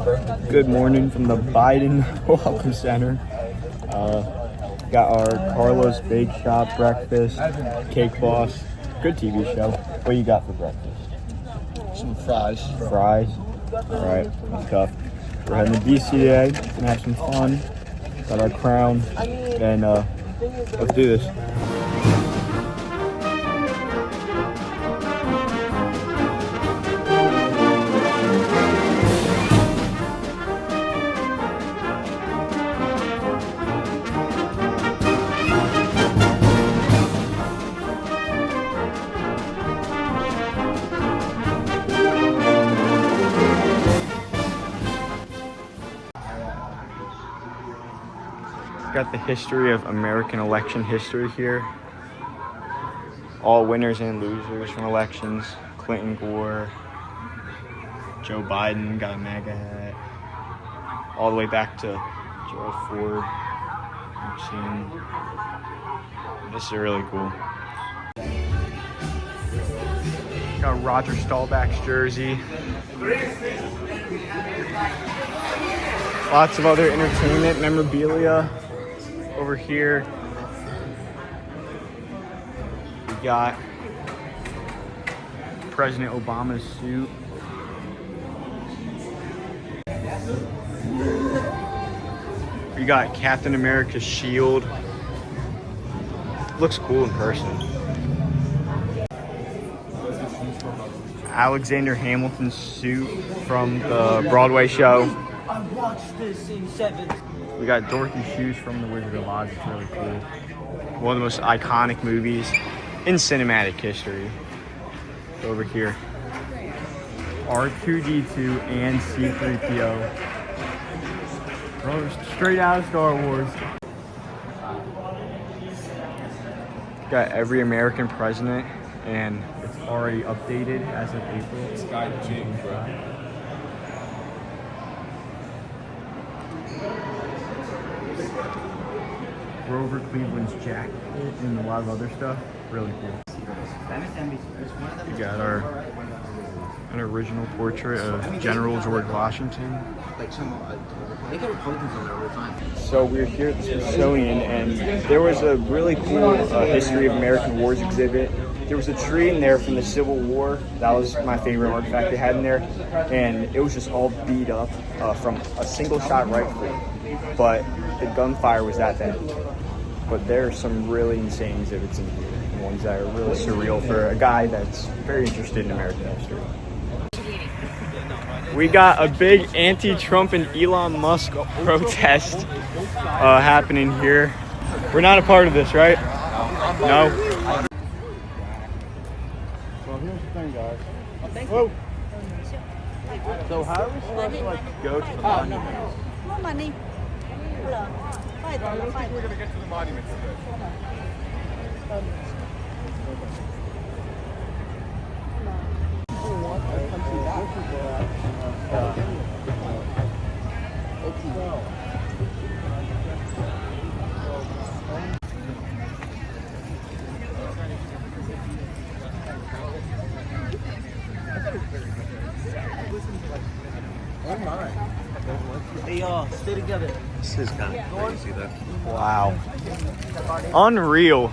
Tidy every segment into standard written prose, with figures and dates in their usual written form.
Good morning from the Biden Welcome Center. Got our Carlos Bake Shop breakfast, Cake Boss. Good TV show. What you got for breakfast? Some fries. Fries. All right, that's tough. We're heading to BC today. Gonna have some fun. Got our crown, and let's do this. Got the history of American election history here. All winners and losers from elections. Clinton, Gore, Joe Biden got a MAGA hat. All the way back to Gerald Ford. This is really cool. Got Roger Staubach's jersey. Lots of other entertainment memorabilia. Over here, we got President Obama's suit. We got Captain America's shield. Looks cool in person. Alexander Hamilton's suit from the Broadway show. I watched this in 7th. We got Dorothy's shoes from The Wizard of Oz. It's really cool. One of the most iconic movies in cinematic history. Over here, R2-D2 and C-3PO. Bro, straight out of Star Wars. Got every American president, and it's already updated as of April. Sky James, bro. Grover Cleveland's jacket and a lot of other stuff. Really cool. We got an original portrait of General George Washington. They get Republicans on there all the time. So we're here at the Smithsonian, and there was a really cool History of American Wars exhibit. There was a tree in there from the Civil War. That was my favorite artifact they had in there, and it was just all beat up from a single shot rifle, but the gunfire was that bad. But there are some really insane exhibits in here, and ones that are really surreal for a guy that's very interested in American history. We got a big anti-Trump and Elon Musk protest happening here. We're not a part of this, right? No? Well, here's the thing, guys. Whoa. So how are we supposed to go to the monument? No money. I don't think we're going to get to the monuments today. Hey, stay together. This is kind of crazy, though. Wow. Unreal.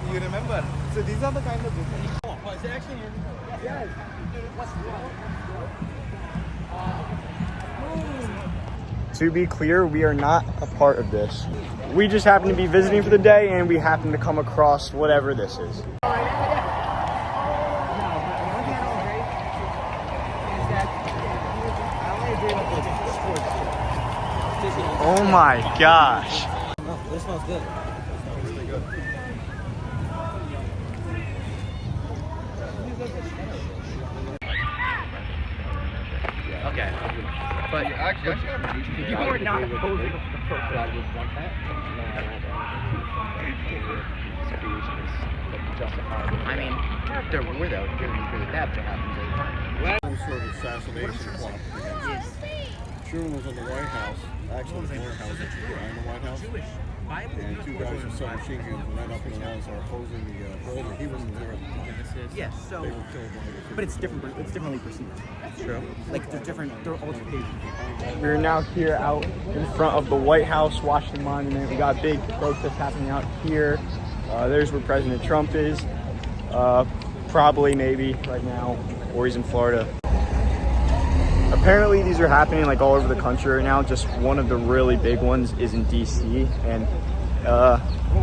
You remember? So these are the kind of different. Oh, is it actually in? Yes. To be clear, we are not a part of this. We just happen to be visiting for the day, and we happen to come across whatever this is. Oh my gosh. No, this smells good. Okay. But Actually, you were not opposing the protest. I mean, if there were though, you're going to agree with that, but it happens all the time. Some sort of assassination plot against him. Truman was in the White House, actually in the White House, in the White House, and two guys with submachine guns ran up in the walls are opposing the boulder. He wasn't there at the time. Yes, so, They were killed by the but it's different. It's differently perceived. True. Like they're different. They're altercations. We're now here out in front of the White House, Washington Monument. We got big protests happening out here. There's where President Trump is. Probably, maybe, right now, or he's in Florida. Apparently these are happening like all over the country right now. Just one of the really big ones is in DC, and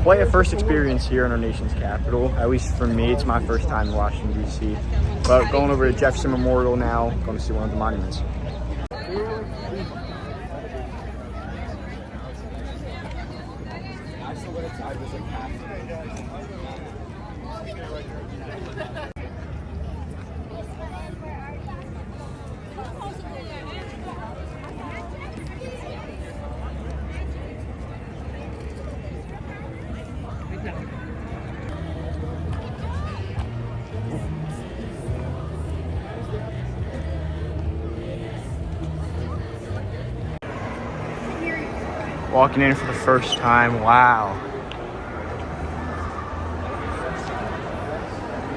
quite a first experience here in our nation's capital. At least for me, it's my first time in Washington, DC. But going over to Jefferson Memorial now, going to see one of the monuments. Walking in for the first time, wow.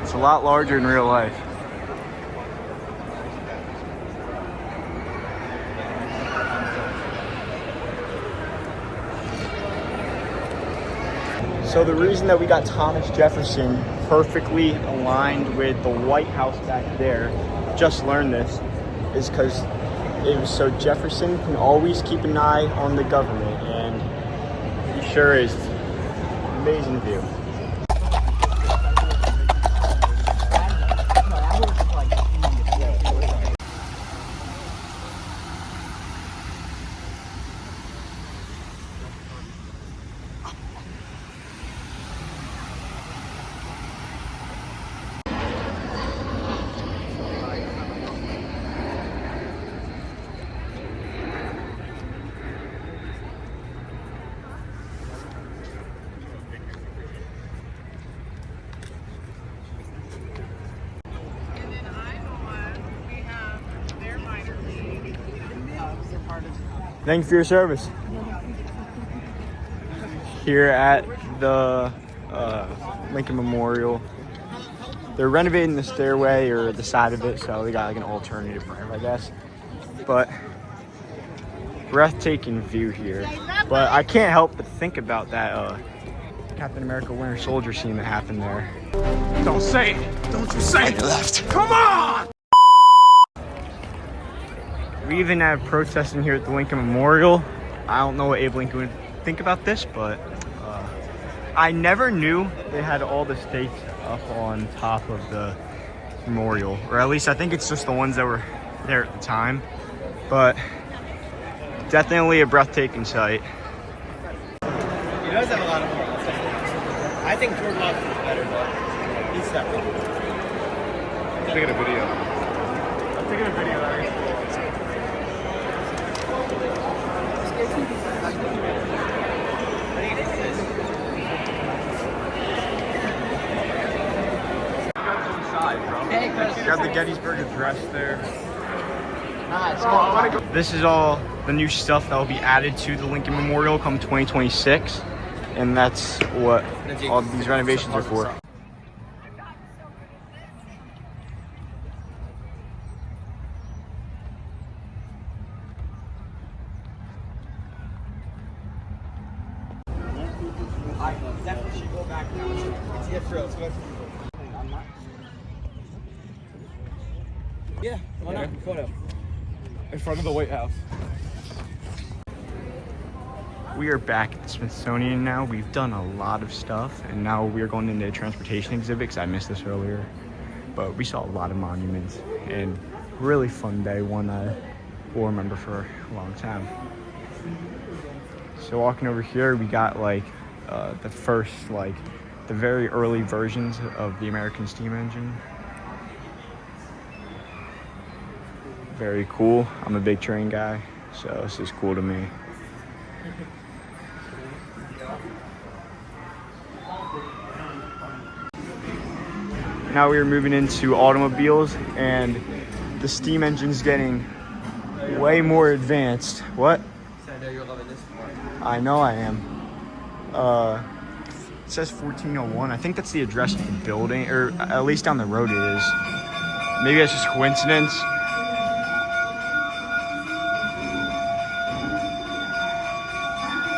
It's a lot larger in real life. So the reason that we got Thomas Jefferson perfectly aligned with the White House back there, just learned this, is because it was so Jefferson can always keep an eye on the government, and he sure is. Amazing view. Thank you for your service. Here at the Lincoln Memorial, they're renovating the stairway or the side of it, so they got like an alternative ramp, I guess. But breathtaking view here. But I can't help but think about that Captain America Winter Soldier scene that happened there. Don't say it! Don't you say it! Left. Come on! We even have protesting here at the Lincoln Memorial. I don't know what Abe Lincoln would think about this, but I never knew they had all the stakes up on top of the memorial, or at least I think it's just the ones that were there at the time. But definitely a breathtaking sight. He does have a lot of more. I think George Washington is better, but he's separate. I'm taking a video. I'm taking a video, Larry. Got the Gettysburg Address there. This is all the new stuff that will be added to the Lincoln Memorial come 2026, and that's what all these renovations are for. I definitely should go back now. It's the intro. Let's go. Yeah, why not? Photo. In front of the White House. We are back at the Smithsonian now. We've done a lot of stuff, and now we're going into the transportation exhibit because I missed this earlier. But we saw a lot of monuments, and really fun day, one I will remember for a long time. So walking over here, we got like the first, like the very early versions of the American steam engine. Very cool. I'm a big train guy, so this is cool to me. Now we are moving into automobiles, and the steam engine's getting way more advanced. What? I know you're loving this part. I know I am. It says 1401. I think that's the address of the building, or at least down the road it is. Maybe that's just coincidence.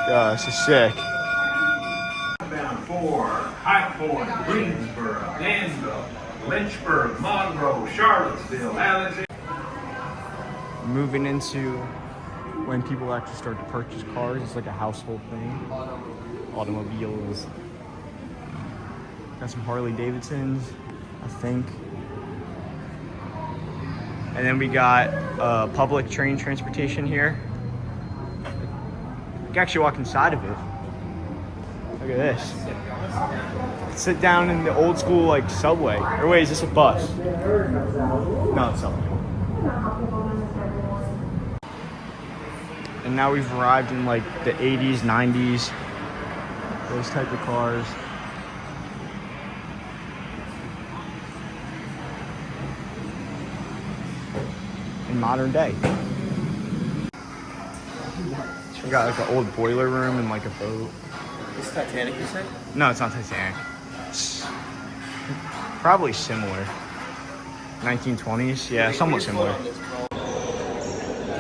Yeah, this is sick. Bound for High Point, Greensboro, Danville, Lynchburg, Monroe, Charlottesville, Alexandria. Moving into when people actually start to purchase cars. It's like a household thing. Automobiles. Got some Harley Davidsons, I think. And then we got public train transportation here. You can actually walk inside of it. Look at this. Sit down in the old school like subway. Or wait, is this a bus? No, it's subway. And now we've arrived in like the 80s, 90s, those type of cars. In modern day. We got like an old boiler room and like a boat. Is Titanic, you said? No, it's not Titanic. It's probably similar. 1920s, yeah, somewhat similar.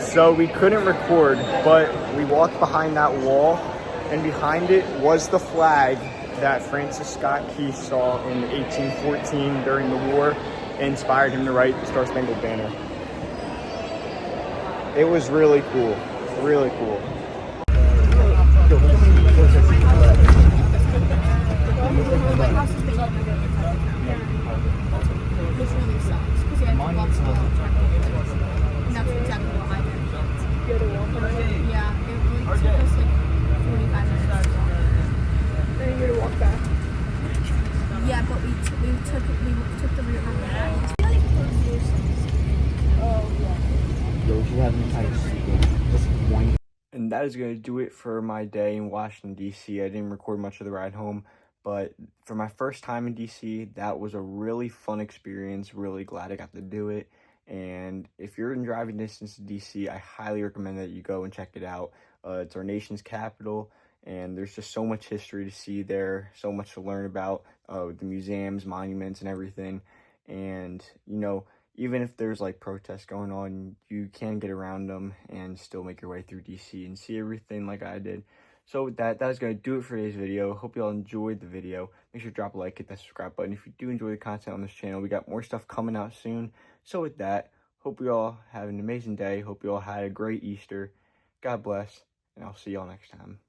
So we couldn't record, but we walked behind that wall, and behind it was the flag that Francis Scott Key saw in 1814 during the war, and inspired him to write the Star Spangled Banner. It was really cool, really cool. Yeah, but we took the route home. And that is going to do it for my day in Washington, D.C. I didn't record much of the ride home, but for my first time in D.C., that was a really fun experience. Really glad I got to do it. And if you're in driving distance to D.C., I highly recommend that you go and check it out. It's our nation's capital, and there's just so much history to see there, so much to learn about with the museums, monuments, and everything. And, you know, even if there's like protests going on, you can get around them and still make your way through DC and see everything like I did. So with that is going to do it for today's video. Hope you all enjoyed the video. Make sure to drop a like, hit that subscribe button. If you do enjoy the content on this channel, we got more stuff coming out soon. So with that, hope you all have an amazing day. Hope you all had a great Easter. God bless, and I'll see y'all next time.